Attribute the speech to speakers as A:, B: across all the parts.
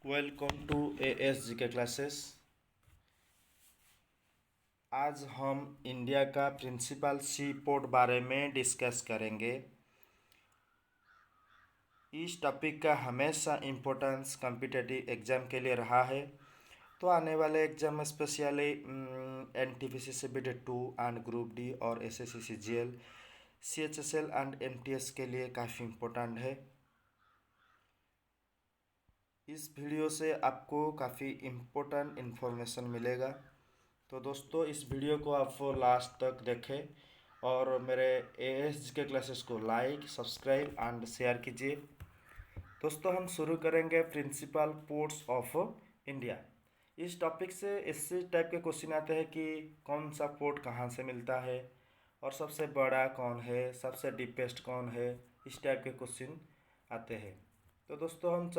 A: Welcome to as जी के classes. आज हम इंडिया का प्रिंसिपल सी पोर्ट बारे में डिस्कस करेंगे। इस टॉपिक का हमेशा इम्पोर्टेंस कॉम्पिटिटिव एग्ज़ाम के लिए रहा है। तो आने वाले exam specially NTPC CBT2 and group D और SSC CGL CHSL and MTS के लिए काफ़ी इम्पोर्टेंट है। इस वीडियो से आपको काफ़ी इम्पोर्टेंट इन्फॉर्मेशन मिलेगा। तो दोस्तों इस वीडियो को आप लास्ट तक देखें और मेरे एएस के क्लासेस को लाइक सब्सक्राइब एंड शेयर कीजिए। दोस्तों हम शुरू करेंगे प्रिंसिपल पोर्ट्स ऑफ इंडिया। इस टॉपिक से इसी टाइप के क्वेश्चन आते हैं कि कौन सा पोर्ट कहाँ से मिलता है और सबसे बड़ा कौन है, सबसे डीपेस्ट कौन है, इस टाइप के क्वेश्चन आते हैं। तो दोस्तों हम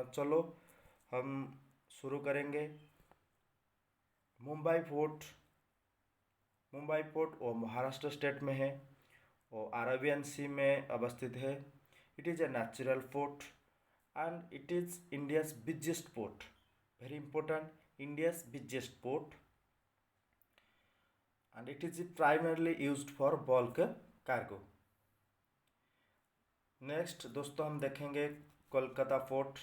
A: चलो हम शुरू करेंगे। मुंबई पोर्ट वो महाराष्ट्र स्टेट में है, वो अरेबियन सी में अवस्थित है। It is a natural port and it is India's biggest port, very important, India's biggest port and it is primarily used for bulk cargo. Next दोस्तों हम देखेंगे कोलकाता पोर्ट,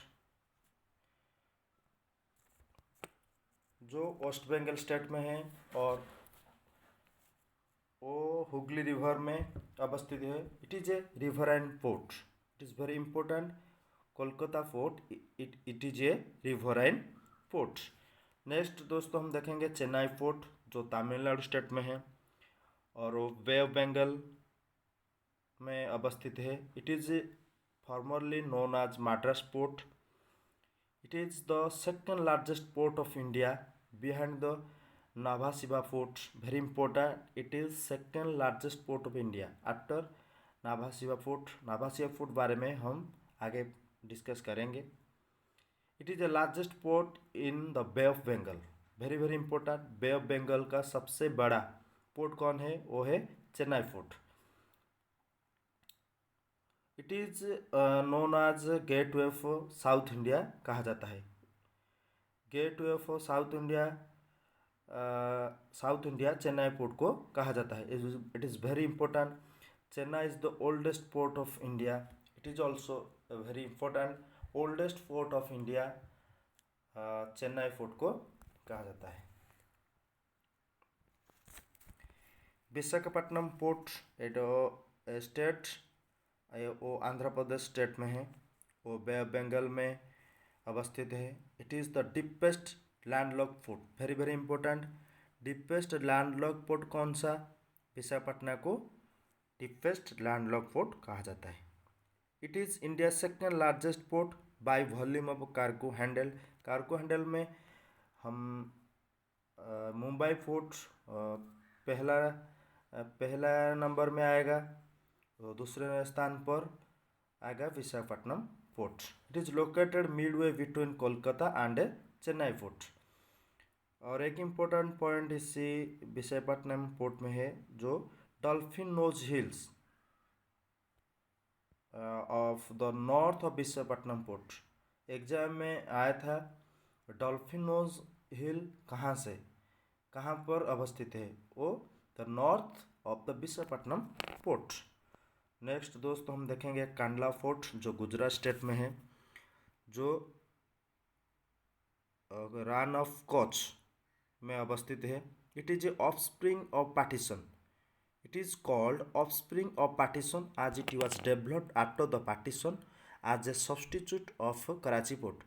A: जो वेस्ट बंगाल स्टेट में है और वो हुगली रिवर में अवस्थित है। It is a riverine port, it is very important. Kolkata port it is a riverine port. Next दोस्तों हम देखेंगे चेन्नई पोर्ट, जो तमिलनाडु स्टेट में है और वो बे ऑफ बंगाल में अवस्थित है। It is formerly known as Madras port. It is the second largest port of India behind the Navasiva Fort, very important. It is second largest port of India after Navasiva Fort. Navasiva Fort बारे में हम आगे discuss करेंगे। It is the largest port in the bay of Bengal, very very important. Bay of Bengal का सबसे बड़ा port कौन है, वो है Chennai port. It is known as gateway of South India कहा जाता है। Gateway of South India Chennai port को कहा जाता है। It is very important. Chennai is the oldest port of India. It is also very important oldest port of India. Chennai port को कहा जाता है। विशाखापट्टनम पोर्ट एट स्टेट, वो आंध्र प्रदेश स्टेट में है, वो बे ऑफ बंगाल में अवस्थित है। It is the deepest landlocked port, very very important. Deepest landlocked port कौन सा, विशाखापट्टनम को डीपेस्ट लैंडलॉक पोर्ट कहा जाता है। It is India second largest port by volume of cargo handle. Cargo handle में हम मुंबई पोर्ट पहला नंबर में आएगा, तो दूसरे स्थान पर आएगा Visakhapatnam port. It is located Midway between Kolkata and Chennai port. और एक इम्पोर्टेंट पॉइंट इसी विशाखापट्टनम पोर्ट में है, जो Dolphin Nose Hills of the north of Visakhapatnam port. Exam में आया था, डॉल्फिन नोज हिल कहाँ पर अवस्थित है, वो the north of the Visakhapatnam port. Next दोस्तों हम देखेंगे कांडला फोर्ट, जो गुजरात स्टेट में है, जो रान ऑफ कच्छ में अवस्थित है। It is a offspring of partition. It is called offspring of partition as it was developed after the partition as a substitute of Karachi port.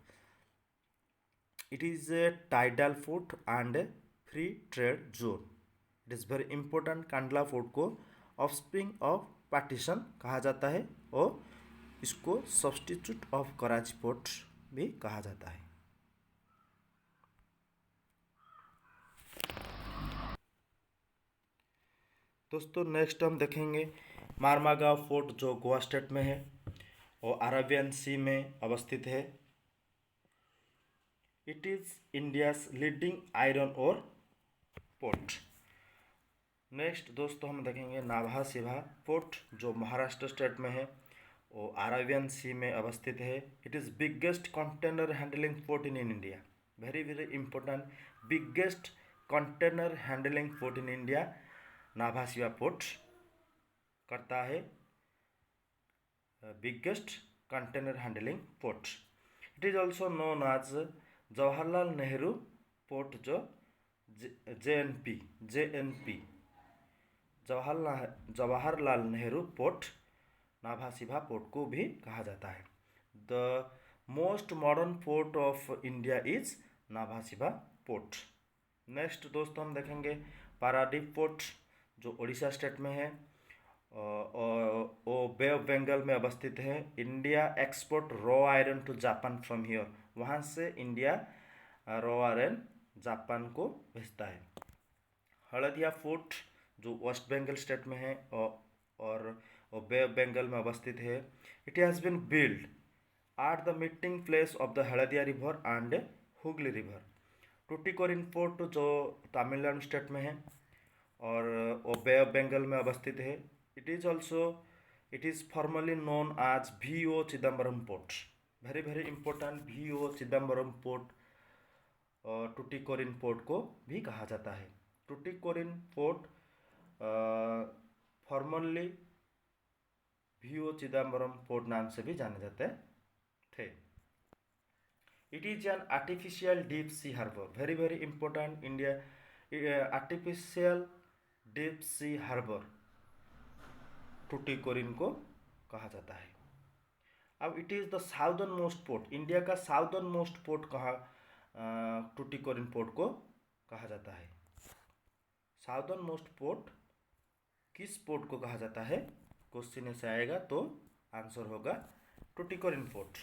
A: It is a tidal port and a free trade zone. It is very important. Kandla fort को offspring of partition कहा जाता है और इसको substitute of Karachi port भी कहा जाता है। दोस्तों नेक्स्ट हम देखेंगे मारमागांव फोर्ट, जो गोवा स्टेट में है, और अरेबियन सी में अवस्थित है। It is India's leading iron ore port. Next दोस्तों हम देखेंगे नाभासीवा पोर्ट, जो महाराष्ट्र स्टेट में है, वो अरेबियन सी में अवस्थित है। It is biggest container handling port in India, very very important, biggest container handling port in India Nhava Sheva port करता है, biggest container handling port. It is also known as Jawaharlal Nehru port, जो JNP Jawaharlal Nehru port Nhava Sheva port को भी कहा जाता है। The most modern port of India is Nhava Sheva port. Next दोस्तों हम देखेंगे पारादीप पोर्ट, जो उड़ीसा स्टेट में है और वो बे ऑफ बंगाल में अवस्थित है। India export raw iron to Japan from here, वहाँ से इंडिया रॉ आयरन जापान को भेजता है। हल्दिया फोर्ट जो वेस्ट बंगाल स्टेट में है और बे ऑफ बंगाल में अवस्थित है। It has been build at the meeting place of the Haldia river and Hooghly river. Tuticorin port जो तमिलनाडु स्टेट में है और वो बे ऑफ बंगाल में अवस्थित है। It is formerly known as VO Chidambaram port, very very important, VO Chidambaram port Tuticorin port को भी कहा जाता है। Tuticorin port formerly VO Chidambaram port नाम से भी जाने जाते थे। It is an artificial deep sea harbour, very very important, India artificial deep sea harbour Tuticorin को कहा जाता है। अब it is the southernmost port, India का southernmost port Tuticorin port को कहा जाता है। साउदर्न मोस्ट पोर्ट किस पोर्ट को कहा जाता है, क्वेश्चन ऐसे आएगा तो आंसर होगा Tuticorin port.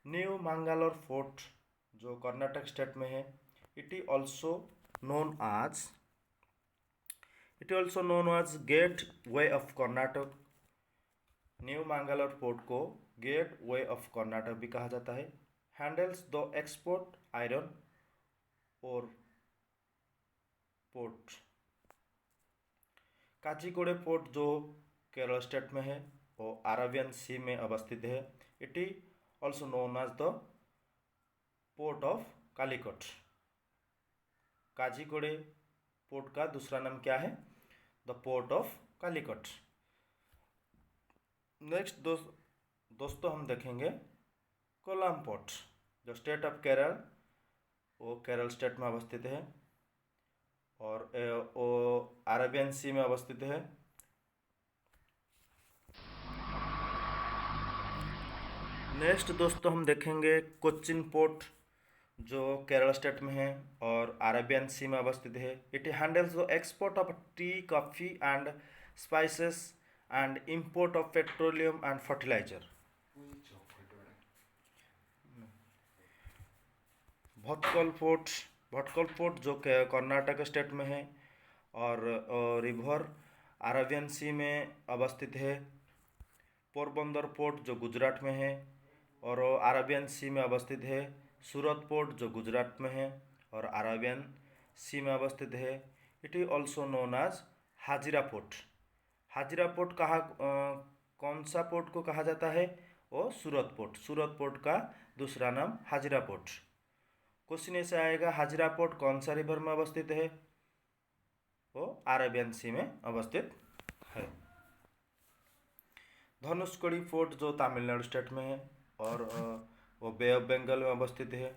A: New Mangalore port जो कर्नाटक स्टेट में है, it is also known as gateway of Karnataka. New Mangalore port को गेट वे ऑफ कर्नाटक भी कहा जाता है। Handles the export iron ore port. काचीगुड़े पोर्ट जो केरल स्टेट में है वो अरेबियन सी में अवस्थित है। It is also known as the port of Calicut. काचीगुड़े पोर्ट का दूसरा नाम क्या है, the port of Calicut. Next दोस्तों हम देखेंगे कोल्लम पोर्ट जो स्टेट ऑफ केरल, वो केरल स्टेट में अवस्थित है और वो अरेबियन सी में अवस्थित है। नेक्स्ट दोस्तों हम देखेंगे कोचिन पोर्ट जो केरल स्टेट में है और अरेबियन सी में अवस्थित है। It handles the export of tea, coffee and spices and import of petroleum and fertiliser. Bhatkal port जो कर्नाटक स्टेट में है और रिवर अरेबियन सी में अवस्थित है। पोरबंदर पोर्ट जो गुजरात में है और अरेबियन सी में अवस्थित है। सूरत पोर्ट जो गुजरात में है और अरेबियन सी में अवस्थित है। It is also known as Hazira port. Hazira port कौन सा पोर्ट को कहा जाता है, वो सूरत पोर्ट। सूरत पोर्ट का दूसरा नाम हाजिरा पोर्ट। क्वेश्चन ऐसे आएगा हाजिरा पोर्ट कौन सा रिवर में अवस्थित है, वो अरेबियन सी में अवस्थित है। धनुषकोडी फोर्ट जो तमिलनाडु स्टेट में है और वो बे ऑफ बंगाल में अवस्थित है।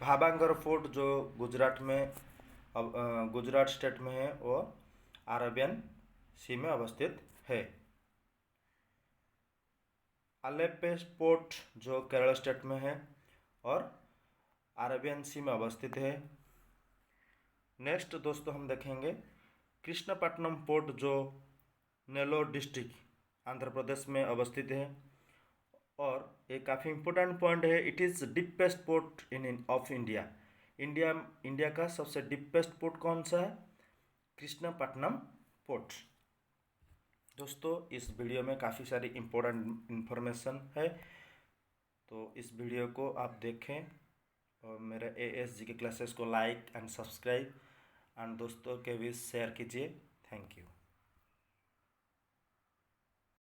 A: भाबांगर फोर्ट जो गुजरात स्टेट में है, वो अरेबियन सी में अवस्थित है। अलेप्पे पोर्ट जो केरल स्टेट में है और अरेबियन सी में अवस्थित है। नेक्स्ट दोस्तों हम देखेंगे कृष्णपट्टनम पोर्ट जो नेल्लोर डिस्ट्रिक्ट आंध्र प्रदेश में अवस्थित है और एक काफ़ी इम्पोर्टेंट पॉइंट है, it is deepest port of India. India का सबसे डीपेस्ट पोर्ट कौन सा है, कृष्णपट्टनम पोर्ट। दोस्तों इस वीडियो में काफ़ी सारी इम्पोर्टेंट इन्फॉर्मेशन है, तो इस वीडियो को आप देखें और मेरे ASG के क्लासेस को लाइक एंड सब्सक्राइब एंड दोस्तों के भी शेयर कीजिए। Thank you.